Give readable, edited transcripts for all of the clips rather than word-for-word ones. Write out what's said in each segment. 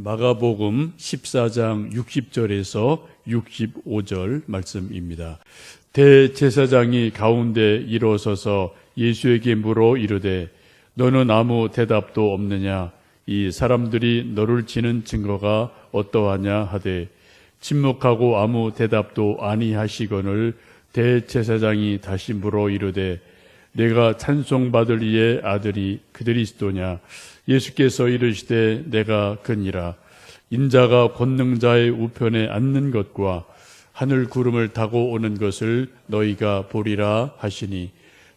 마가복음 14장 60절에서 65절 말씀입니다. 대제사장이 가운데 일어서서 예수에게 물어 이르되 너는 아무 대답도 없느냐? 이 사람들이 너를 치는 증거가 어떠하냐 하되 침묵하고 아무 대답도 아니하시거늘 대제사장이 다시 물어 이르되 내가 찬송받을 이의 아들이 그리스도냐? 예수께서 이르시되 내가 그니라. 인자가 권능자의 우편에 앉는 것과 하늘 구름을 타고 오는 것을 너희가 보리라 하시니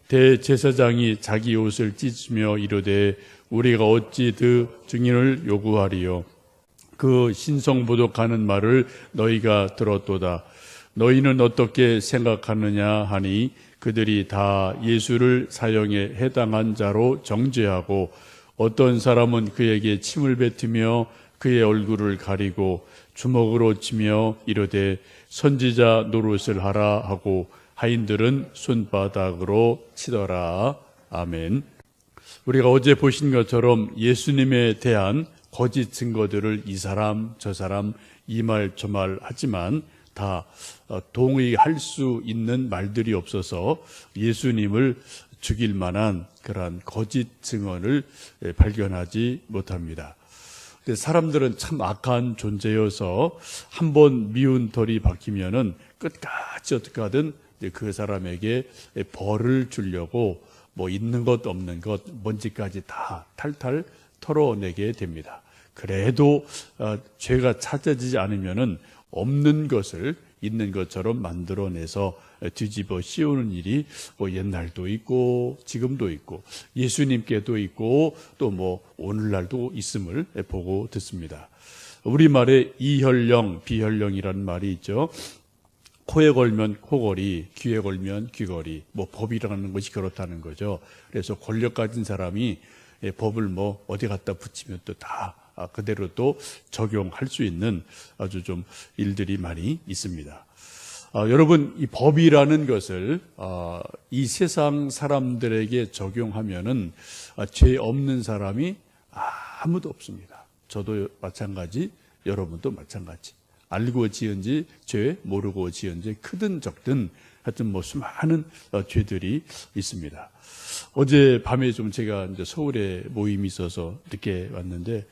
대제사장이 자기 옷을 찢으며 이르되 우리가 어찌 그 증인을 요구하리요? 그 신성부독하는 말을 너희가 들었도다. 너희는 어떻게 생각하느냐 하니 그들이 다 예수를 사형에 해당한 자로 정죄하고 어떤 사람은 그에게 침을 뱉으며 그의 얼굴을 가리고 주먹으로 치며 이르되 선지자 노릇을 하라 하고 하인들은 손바닥으로 치더라. 아멘. 우리가 어제 보신 것처럼 예수님에 대한 거짓 증거들을 이 사람 저 사람 이 말 저 말 하지만 다 동의할 수 있는 말들이 없어서 예수님을 죽일 만한 그러한 거짓 증언을 발견하지 못합니다. 사람들은 참 악한 존재여서 한번 미운 털이 박히면은 끝까지 어떻게 하든 그 사람에게 벌을 주려고 뭐 있는 것 없는 것 먼지까지 다 탈탈 털어내게 됩니다. 그래도 죄가 찾아지지 않으면은 없는 것을 있는 것처럼 만들어내서 뒤집어 씌우는 일이 뭐 옛날도 있고 지금도 있고 예수님께도 있고 또 뭐 오늘날도 있음을 보고 듣습니다. 우리말에 이혈령, 비혈령이라는 말이 있죠. 코에 걸면 코걸이, 귀에 걸면 귀걸이, 뭐 법이라는 것이 그렇다는 거죠. 그래서 권력 가진 사람이 법을 뭐 어디 갖다 붙이면 또 다 그대로 또 적용할 수 있는 아주 좀 일들이 많이 있습니다. 여러분, 이 법이라는 것을 이 세상 사람들에게 적용하면은 죄 없는 사람이 아무도 없습니다. 저도 마찬가지, 여러분도 마찬가지. 알고 지은 지 죄, 모르고 지은 죄, 크든 적든 하여튼 뭐 수많은 죄들이 있습니다. 어제 밤에 좀 제가 이제 서울에 모임이 있어서 늦게 왔는데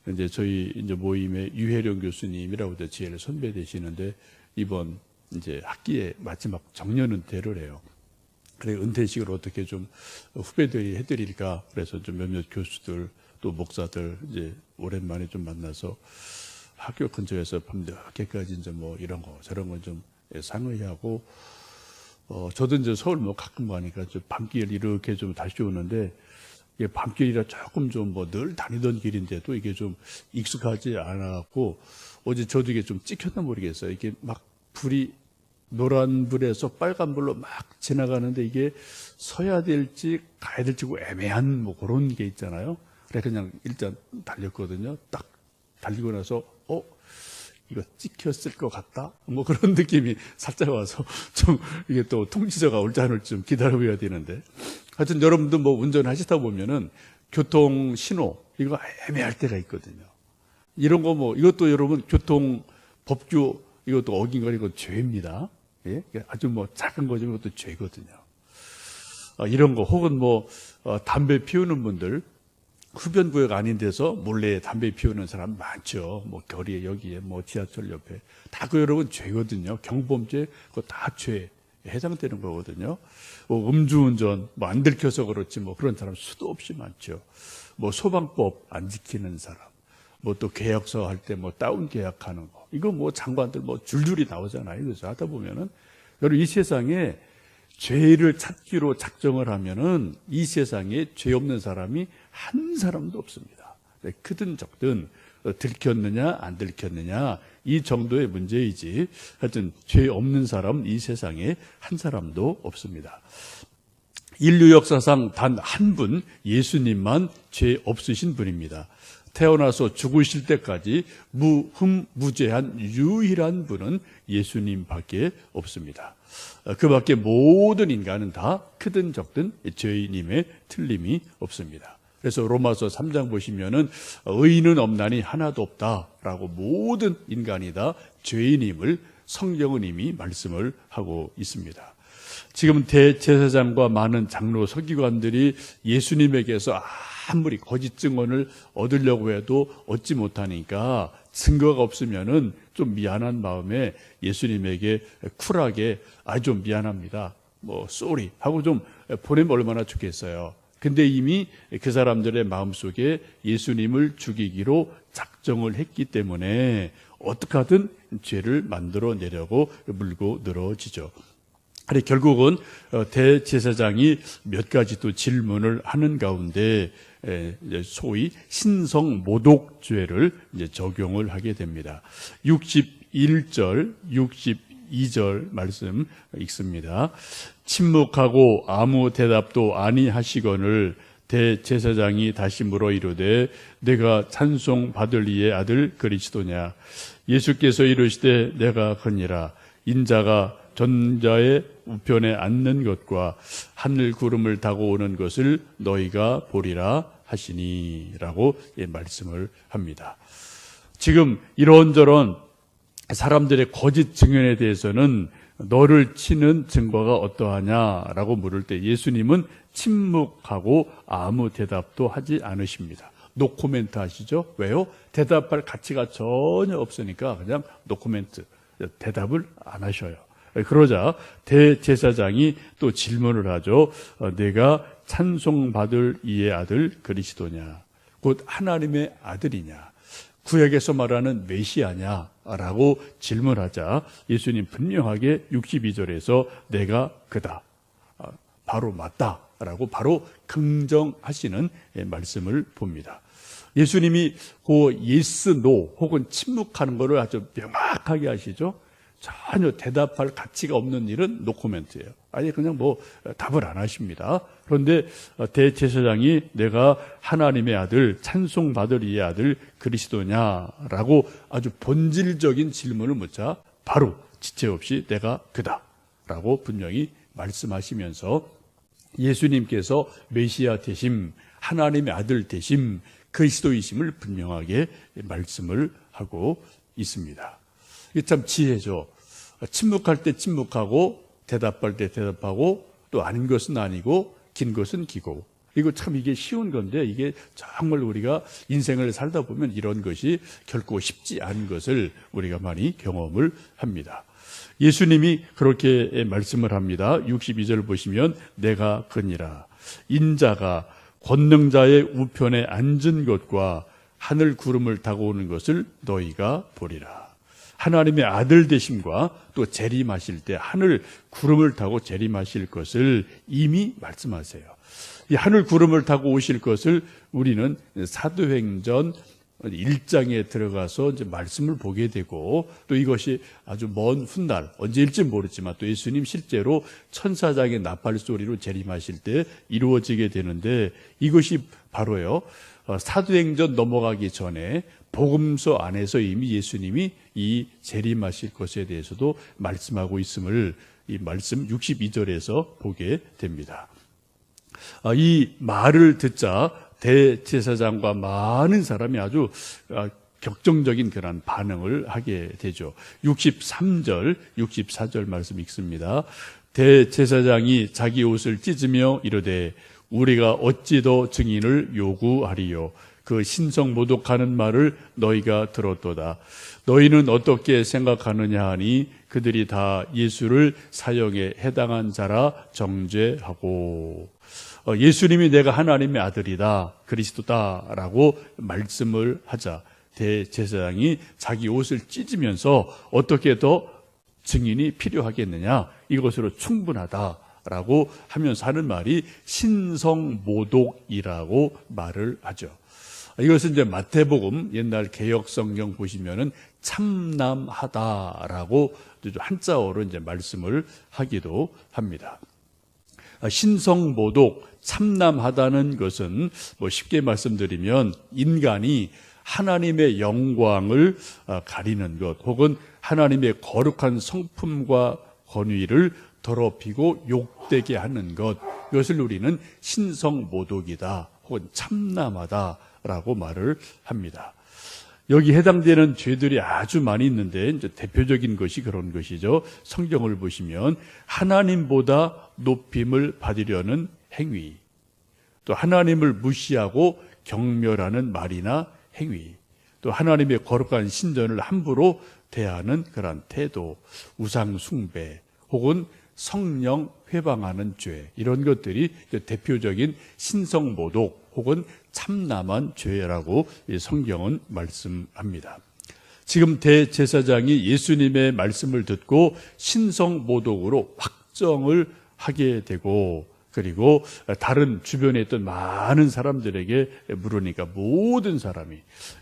이제 저희 이제 모임에 유혜령 교수님이라고 제일 선배 되시는데 이번 이제 학기에 마지막 정년 은퇴를 해요. 그래 은퇴식을 어떻게 좀 후배들이 해드릴까 그래서 좀 몇몇 교수들 또 목사들 이제 오랜만에 좀 만나서 학교 근처에서 밤늦게까지 이제 뭐 이런 거 저런 거 좀 상의하고 저도 이제 서울 뭐 가끔 가니까 좀 밤길 이렇게 좀 다시 오는데 이게 밤길이라 조금 좀 뭐 늘 다니던 길인데도 이게 좀 익숙하지 않아갖고 어제 저도 이게 좀 찍혔나 모르겠어요. 이게 막 불이 노란 불에서 빨간 불로 막 지나가는데 이게 서야 될지 가야 될지 애매한 뭐 그런 게 있잖아요. 그래 그냥 일단 달렸거든요. 딱 달리고 나서 이거 찍혔을 것 같다? 뭐 그런 느낌이 살짝 와서 좀 이게 또 통지자가 올지 안 올지 좀 기다려봐야 되는데 하여튼 여러분도 뭐 운전하시다 보면은 교통 신호 이거 애매할 때가 있거든요. 이런 거 뭐 이것도 여러분 교통 법규 이것도 어긴 거 죄입니다. 예? 아주 뭐 작은 거지만 이것도 죄거든요. 이런 거 혹은 뭐 담배 피우는 분들 흡연구역 아닌 데서 몰래 담배 피우는 사람 많죠. 뭐 거리에 여기에 뭐 지하철 옆에 다 그 여러분 죄거든요. 경범죄 그거 다 죄에 해당되는 거거든요. 뭐 음주운전 뭐 안 들켜서 그렇지 뭐 그런 사람 수도 없이 많죠. 뭐 소방법 안 지키는 사람 뭐 또 계약서 할 때 뭐 다운 계약하는 거 이거 뭐 장관들 뭐 줄줄이 나오잖아요. 그래서 하다 보면은 여러분 이 세상에 죄를 찾기로 작정을 하면은 이 세상에 죄 없는 사람이 한 사람도 없습니다. 크든 적든 들켰느냐 안 들켰느냐 이 정도의 문제이지 하여튼 죄 없는 사람은 이 세상에 한 사람도 없습니다. 인류 역사상 단 한 분 예수님만 죄 없으신 분입니다. 태어나서 죽으실 때까지 무흠무죄한 유일한 분은 예수님밖에 없습니다. 그 밖에 모든 인간은 다 크든 적든 죄인임에 틀림이 없습니다. 그래서 로마서 3장 보시면은 의인은 없나니 하나도 없다라고 모든 인간이 다 죄인임을 성경은 이미 말씀을 하고 있습니다. 지금 대제사장과 많은 장로 서기관들이 예수님에게서 아무리 거짓 증언을 얻으려고 해도 얻지 못하니까 증거가 없으면은 좀 미안한 마음에 예수님에게 쿨하게 좀 미안합니다. 쏘리 하고 좀 보내면 얼마나 좋겠어요. 근데 이미 그 사람들의 마음속에 예수님을 죽이기로 작정을 했기 때문에 어떻게 하든 죄를 만들어내려고 물고 늘어지죠. 그래 결국은 대제사장이 몇 가지 또 질문을 하는 가운데 소위 신성모독죄를 이제 적용을 하게 됩니다. 61절, 62절 말씀 읽습니다. 침묵하고 아무 대답도 아니하시거늘 대제사장이 다시 물어 이르되 내가 찬송 받을 이의 아들 그리스도냐. 예수께서 이르시되 내가 거니라. 인자가 전자의 우편에 앉는 것과 하늘 구름을 타고 오는 것을 너희가 보리라 하시니 라고 말씀을 합니다. 지금 이런저런 사람들의 거짓 증언에 대해서는 너를 치는 증거가 어떠하냐라고 물을 때 예수님은 침묵하고 아무 대답도 하지 않으십니다. 노코멘트 하시죠? 왜요? 대답할 가치가 전혀 없으니까 그냥 노코멘트, 대답을 안 하셔요. 그러자 대제사장이 또 질문을 하죠. 내가 찬송받을 이의 아들 그리스도냐, 곧 하나님의 아들이냐, 구약에서 말하는 메시아냐 라고 질문하자 예수님 분명하게 62절에서 내가 그다, 바로 맞다 라고 바로 긍정하시는 말씀을 봅니다. 예수님이 그 예스, 노 혹은 침묵하는 것을 아주 명확하게 하시죠. 전혀 대답할 가치가 없는 일은 노코멘트예요. 아예 그냥 답을 안 하십니다. 그런데 대제사장이 내가 하나님의 아들, 찬송받을 이의 아들 그리스도냐라고 아주 본질적인 질문을 묻자 바로 지체 없이 내가 그다라고 분명히 말씀하시면서 예수님께서 메시아 되심, 하나님의 아들 되심, 그리스도이심을 분명하게 말씀을 하고 있습니다. 이게 참 지혜죠. 침묵할 때 침묵하고 대답할 때 대답하고 또 아닌 것은 아니고 긴 것은 기고. 이거 참 이게 쉬운 건데 이게 정말 우리가 인생을 살다 보면 이런 것이 결코 쉽지 않은 것을 우리가 많이 경험을 합니다. 예수님이 그렇게 말씀을 합니다. 62절 보시면 내가 그니라. 인자가 권능자의 우편에 앉은 것과 하늘 구름을 타고 오는 것을 너희가 보리라. 하나님의 아들 되심과 또 재림하실 때 하늘 구름을 타고 재림하실 것을 이미 말씀하세요. 이 하늘 구름을 타고 오실 것을 우리는 사도행전 1장에 들어가서 이제 말씀을 보게 되고 또 이것이 아주 먼 훗날 언제일지 모르지만 또 예수님 실제로 천사장의 나팔 소리로 재림하실 때 이루어지게 되는데 이것이 바로요 사도행전 넘어가기 전에 복음서 안에서 이미 예수님이 이 재림하실 것에 대해서도 말씀하고 있음을 이 말씀 62절에서 보게 됩니다. 이 말을 듣자 대제사장과 많은 사람이 아주 격정적인 그런 반응을 하게 되죠. 63절, 64절 말씀 읽습니다. 대제사장이 자기 옷을 찢으며 이르되 우리가 어찌 더 증인을 요구하리요. 그 신성모독하는 말을 너희가 들었도다. 너희는 어떻게 생각하느냐 하니 그들이 다 예수를 사형에 해당한 자라 정죄하고 예수님이 내가 하나님의 아들이다, 그리스도다라고 말씀을 하자 대제사장이 자기 옷을 찢으면서 어떻게 더 증인이 필요하겠느냐, 이것으로 충분하다라고 하면서 하는 말이 신성모독이라고 말을 하죠. 이것은 이제 마태복음 옛날 개역 성경 보시면은 참남하다라고 한자어로 이제 말씀을 하기도 합니다. 신성모독, 참남하다는 것은 쉽게 말씀드리면 인간이 하나님의 영광을 가리는 것 혹은 하나님의 거룩한 성품과 권위를 더럽히고 욕되게 하는 것, 이것을 우리는 신성모독이다 혹은 참남하다라고 말을 합니다. 여기 해당되는 죄들이 아주 많이 있는데 이제 대표적인 것이 그런 것이죠. 성경을 보시면 하나님보다 높임을 받으려는 행위, 또 하나님을 무시하고 경멸하는 말이나 행위, 또 하나님의 거룩한 신전을 함부로 대하는 그러한 태도, 우상 숭배, 혹은 성령 회방하는 죄, 이런 것들이 대표적인 신성모독 혹은 참남한 죄라고 성경은 말씀합니다. 지금 대제사장이 예수님의 말씀을 듣고 신성모독으로 확정을 하게 되고, 그리고 다른 주변에 있던 많은 사람들에게 물으니까 모든 사람이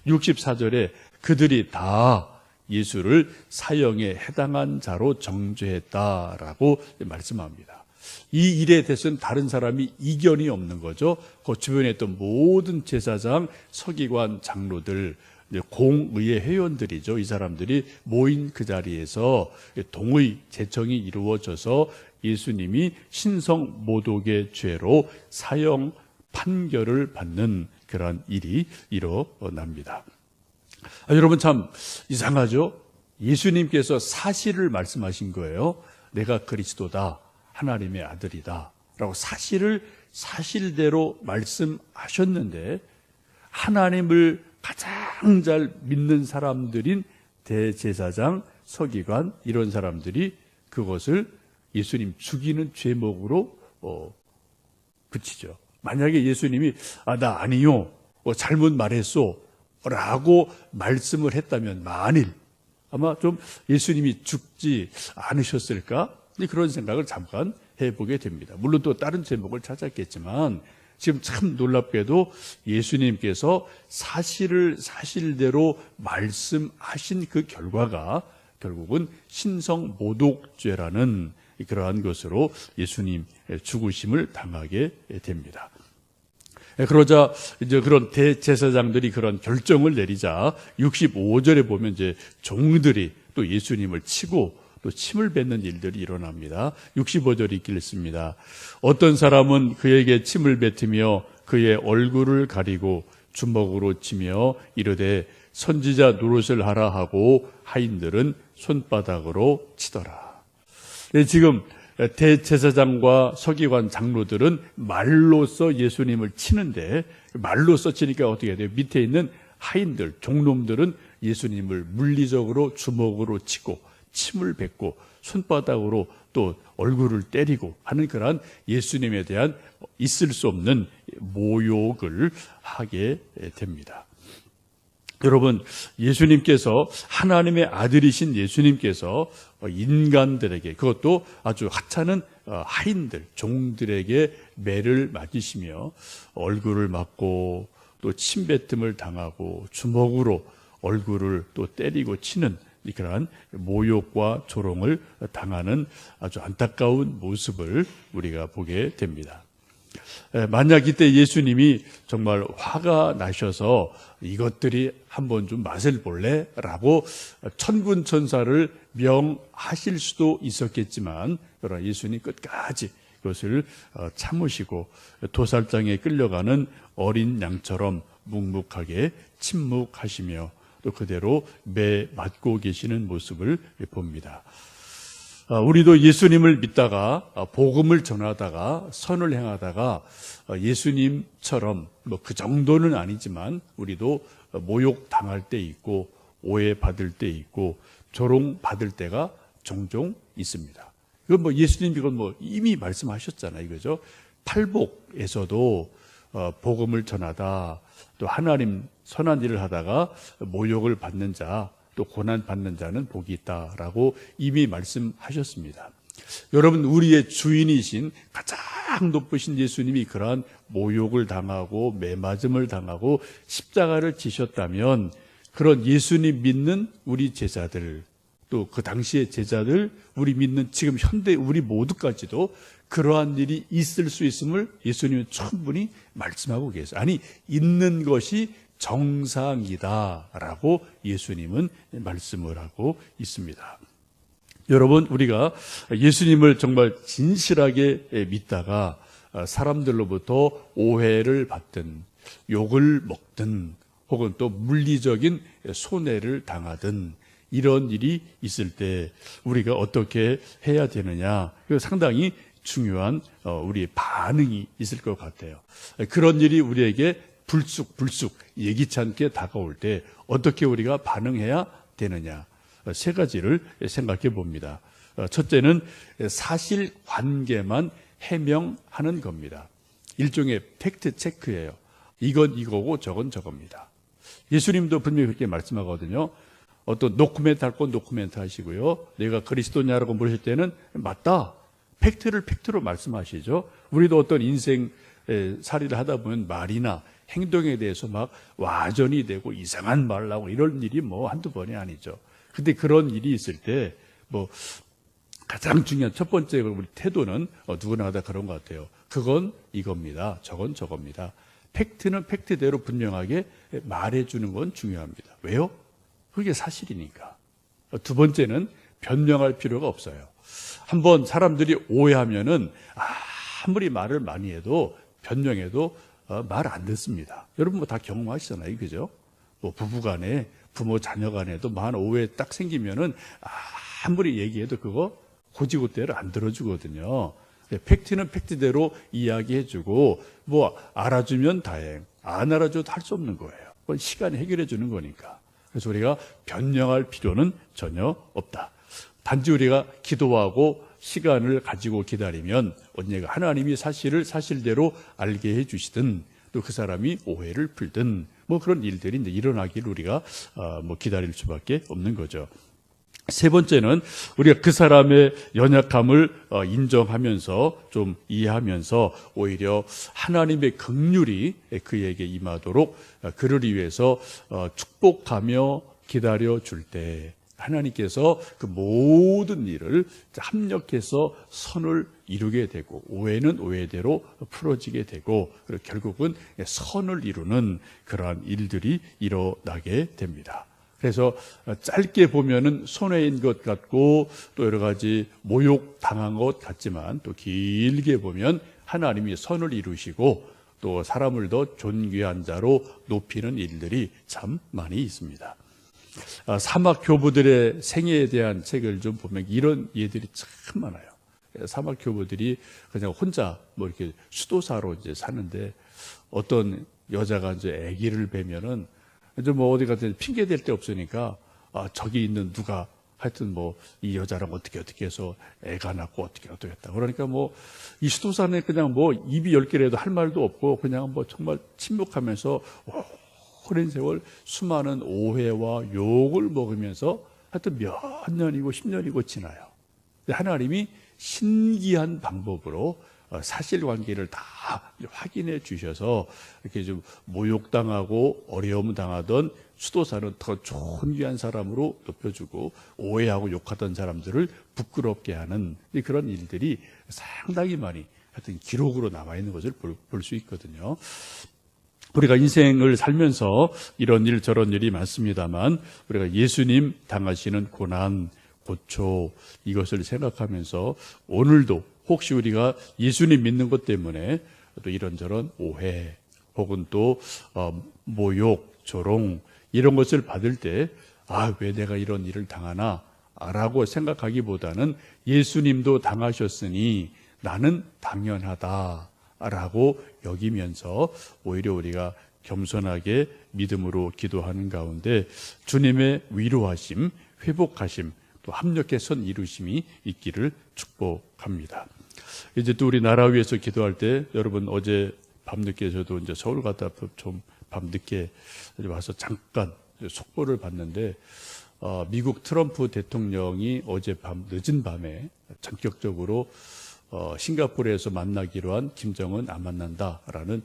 64절에 그들이 다 예수를 사형에 해당한 자로 정죄했다라고 말씀합니다. 이 일에 대해서는 다른 사람이 이견이 없는 거죠. 그 주변에 있던 모든 제사장, 서기관, 장로들, 공의회 회원들이죠. 이 사람들이 모인 그 자리에서 동의 제청이 이루어져서 예수님이 신성모독의 죄로 사형 판결을 받는 그런 일이 일어납니다. 여러분 참 이상하죠? 예수님께서 사실을 말씀하신 거예요. 내가 그리스도다, 하나님의 아들이다 라고 사실을 사실대로 말씀하셨는데, 하나님을 가장 잘 믿는 사람들인 대제사장, 서기관, 이런 사람들이 그것을 예수님 죽이는 죄목으로 붙이죠. 만약에 예수님이 나 아니요, 잘못 말했소 라고 말씀을 했다면 만일 아마 좀 예수님이 죽지 않으셨을까? 그런 생각을 잠깐 해보게 됩니다. 물론 또 다른 제목을 찾았겠지만 지금 참 놀랍게도 예수님께서 사실을 사실대로 말씀하신 그 결과가 결국은 신성모독죄라는 그러한 것으로 예수님 죽으심을 당하게 됩니다. 그러자 이제 그런 대제사장들이 그런 결정을 내리자 65절에 보면 이제 종들이 또 예수님을 치고 또 침을 뱉는 일들이 일어납니다. 65절이 읽겠습니다. 어떤 사람은 그에게 침을 뱉으며 그의 얼굴을 가리고 주먹으로 치며 이르되 선지자 노릇을 하라 하고 하인들은 손바닥으로 치더라. 지금 대제사장과 서기관 장로들은 말로써 예수님을 치는데, 말로써 치니까 어떻게 돼요? 밑에 있는 하인들, 종놈들은 예수님을 물리적으로 주먹으로 치고 침을 뱉고 손바닥으로 또 얼굴을 때리고 하는 그러한 예수님에 대한 있을 수 없는 모욕을 하게 됩니다. 여러분, 예수님께서, 하나님의 아들이신 예수님께서 인간들에게, 그것도 아주 하찮은 하인들, 종들에게 매를 맞으시며 얼굴을 맞고 또 침뱉음을 당하고 주먹으로 얼굴을 또 때리고 치는 그러한 모욕과 조롱을 당하는 아주 안타까운 모습을 우리가 보게 됩니다. 만약 이때 예수님이 정말 화가 나셔서 이것들이 한번 좀 맛을 볼래? 라고 천군천사를 명하실 수도 있었겠지만, 그러나 예수님 끝까지 그것을 참으시고 도살장에 끌려가는 어린 양처럼 묵묵하게 침묵하시며 또 그대로 매 맞고 계시는 모습을 봅니다. 우리도 예수님을 믿다가 복음을 전하다가 선을 행하다가 예수님처럼 그 정도는 아니지만 우리도 모욕 당할 때 있고 오해 받을 때 있고 조롱 받을 때가 종종 있습니다. 이건 예수님 이건 이미 말씀하셨잖아요, 이거죠. 팔복에서도 복음을 전하다 또 하나님 선한 일을 하다가 모욕을 받는 자, 또 고난 받는 자는 복이 있다라고 이미 말씀하셨습니다. 여러분, 우리의 주인이신 가장 높으신 예수님이 그러한 모욕을 당하고 매맞음을 당하고 십자가를 지셨다면, 그런 예수님 믿는 우리 제자들, 또 그 당시의 제자들, 우리 믿는 지금 현대 우리 모두까지도 그러한 일이 있을 수 있음을 예수님은 충분히 말씀하고 계세요. 아니, 있는 것이 정상이다라고 예수님은 말씀을 하고 있습니다. 여러분, 우리가 예수님을 정말 진실하게 믿다가 사람들로부터 오해를 받든 욕을 먹든 혹은 또 물리적인 손해를 당하든 이런 일이 있을 때 우리가 어떻게 해야 되느냐, 이거 상당히 중요한 우리의 반응이 있을 것 같아요. 그런 일이 우리에게 불쑥 예기치 않게 다가올 때 어떻게 우리가 반응해야 되느냐, 세 가지를 생각해 봅니다. 첫째는 사실관계만 해명하는 겁니다. 일종의 팩트 체크예요. 이건 이거고 저건 저겁니다. 예수님도 분명히 그렇게 말씀하거든요. 어떤 노코멘트 할 건 노코멘트 하시고요. 내가 그리스도냐라고 물으실 때는 맞다, 팩트를 팩트로 말씀하시죠. 우리도 어떤 인생 살이를 하다 보면 말이나 행동에 대해서 막 와전이 되고 이상한 말을 하고 이런 일이 뭐 한두 번이 아니죠. 근데 그런 일이 있을 때 뭐 가장 중요한 첫 번째 우리 태도는 누구나 다 그런 것 같아요. 그건 이겁니다, 저건 저겁니다. 팩트는 팩트대로 분명하게 말해주는 건 중요합니다. 왜요? 그게 사실이니까. 두 번째는 변명할 필요가 없어요. 한번 사람들이 오해하면은 아무리 말을 많이 해도 변명해도 말 안 듣습니다. 여러분 뭐 다 경험하시잖아요, 그죠? 뭐 부부간에, 부모 자녀간에도 만 오해 딱 생기면은 아무리 얘기해도 그거 고지고대로 안 들어주거든요. 팩트는 팩트대로 이야기해주고 뭐 알아주면 다행, 안 알아줘도 할 수 없는 거예요. 그건 시간이 해결해 주는 거니까. 그래서 우리가 변명할 필요는 전혀 없다. 단지 우리가 기도하고 시간을 가지고 기다리면 언젠가 하나님이 사실을 사실대로 알게 해주시든 또 그 사람이 오해를 풀든 뭐 그런 일들이 이제 일어나기를 우리가 뭐 기다릴 수밖에 없는 거죠. 세 번째는 우리가 그 사람의 연약함을 인정하면서 좀 이해하면서 오히려 하나님의 긍휼이 그에게 임하도록 그를 위해서 축복하며 기다려줄 때 하나님께서 그 모든 일을 합력해서 선을 이루게 되고 오해는 오해대로 풀어지게 되고 그리고 결국은 선을 이루는 그러한 일들이 일어나게 됩니다. 그래서 짧게 보면은 손해인 것 같고 또 여러 가지 모욕 당한 것 같지만 또 길게 보면 하나님이 선을 이루시고 또 사람을 더 존귀한 자로 높이는 일들이 참 많이 있습니다. 사막 교부들의 생애에 대한 책을 좀 보면 이런 예들이 참 많아요. 사막 교부들이 그냥 혼자 뭐 이렇게 수도사로 이제 사는데 어떤 여자가 이제 아기를 뵈면은 이제 뭐 어디 가서 핑계 댈 데 없으니까 저기 있는 누가 하여튼 뭐 이 여자랑 어떻게 해서 애가 낳고 어떻게 했다. 그러니까 뭐 이 수도사는 그냥 뭐 입이 10개라도 할 말도 없고 그냥 뭐 정말 침묵하면서 오랜 세월 수많은 오해와 욕을 먹으면서 하여튼 몇 년이고 10년이고 지나요. 하나님이 신기한 방법으로 사실관계를 다 확인해 주셔서 이렇게 좀 모욕당하고 어려움 당하던 수도사는 더 존귀한 사람으로 높여주고 오해하고 욕하던 사람들을 부끄럽게 하는 그런 일들이 상당히 많이 하여튼 기록으로 남아있는 것을 볼 수 있거든요. 우리가 인생을 살면서 이런 일 저런 일이 많습니다만 우리가 예수님 당하시는 고난, 고초 이것을 생각하면서 오늘도 혹시 우리가 예수님 믿는 것 때문에 또 이런저런 오해 혹은 또 모욕, 조롱 이런 것을 받을 때 왜 내가 이런 일을 당하나 라고 생각하기보다는 예수님도 당하셨으니 나는 당연하다라고 여기면서 오히려 우리가 겸손하게 믿음으로 기도하는 가운데 주님의 위로하심, 회복하심 또 합력의 선 이루심이 있기를 축복합니다. 이제 또 우리 나라 위해서 기도할 때 여러분 어제 밤늦게 저도 이제 서울 갔다 좀 밤늦게 와서 잠깐 속보를 봤는데 미국 트럼프 대통령이 어제 늦은 밤에 전격적으로 싱가포르에서 만나기로 한 김정은 안 만난다라는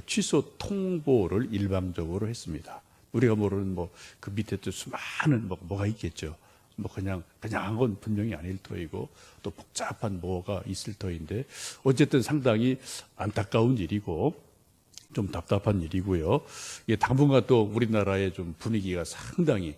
취소 통보를 일방적으로 했습니다. 우리가 모르는 뭐 그 밑에 또 수많은 뭐가 있겠죠. 뭐 그냥 한 건 분명히 아닐 터이고 또 복잡한 뭐가 있을 터인데 어쨌든 상당히 안타까운 일이고 좀 답답한 일이고요. 이게 당분간 또 우리나라의 좀 분위기가 상당히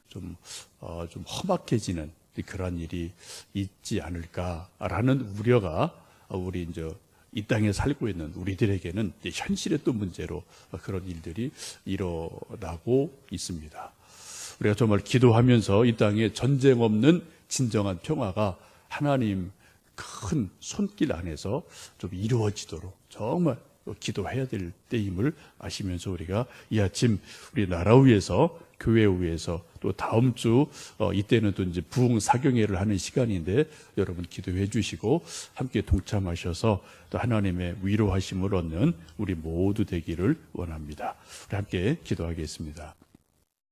좀 험악해지는 그런 일이 있지 않을까라는 우려가 우리 이제 이 땅에 살고 있는 우리들에게는 이제 현실의 또 문제로 그런 일들이 일어나고 있습니다. 우리가 정말 기도하면서 이 땅에 전쟁 없는 진정한 평화가 하나님 큰 손길 안에서 좀 이루어지도록 정말 기도해야 될 때임을 아시면서 우리가 이 아침 우리 나라 위에서 교회 위에서 또 다음 주 이때는 또 이제 부흥 사경회를 하는 시간인데 여러분 기도해 주시고 함께 동참하셔서 또 하나님의 위로하심을 얻는 우리 모두 되기를 원합니다. 우리 함께 기도하겠습니다.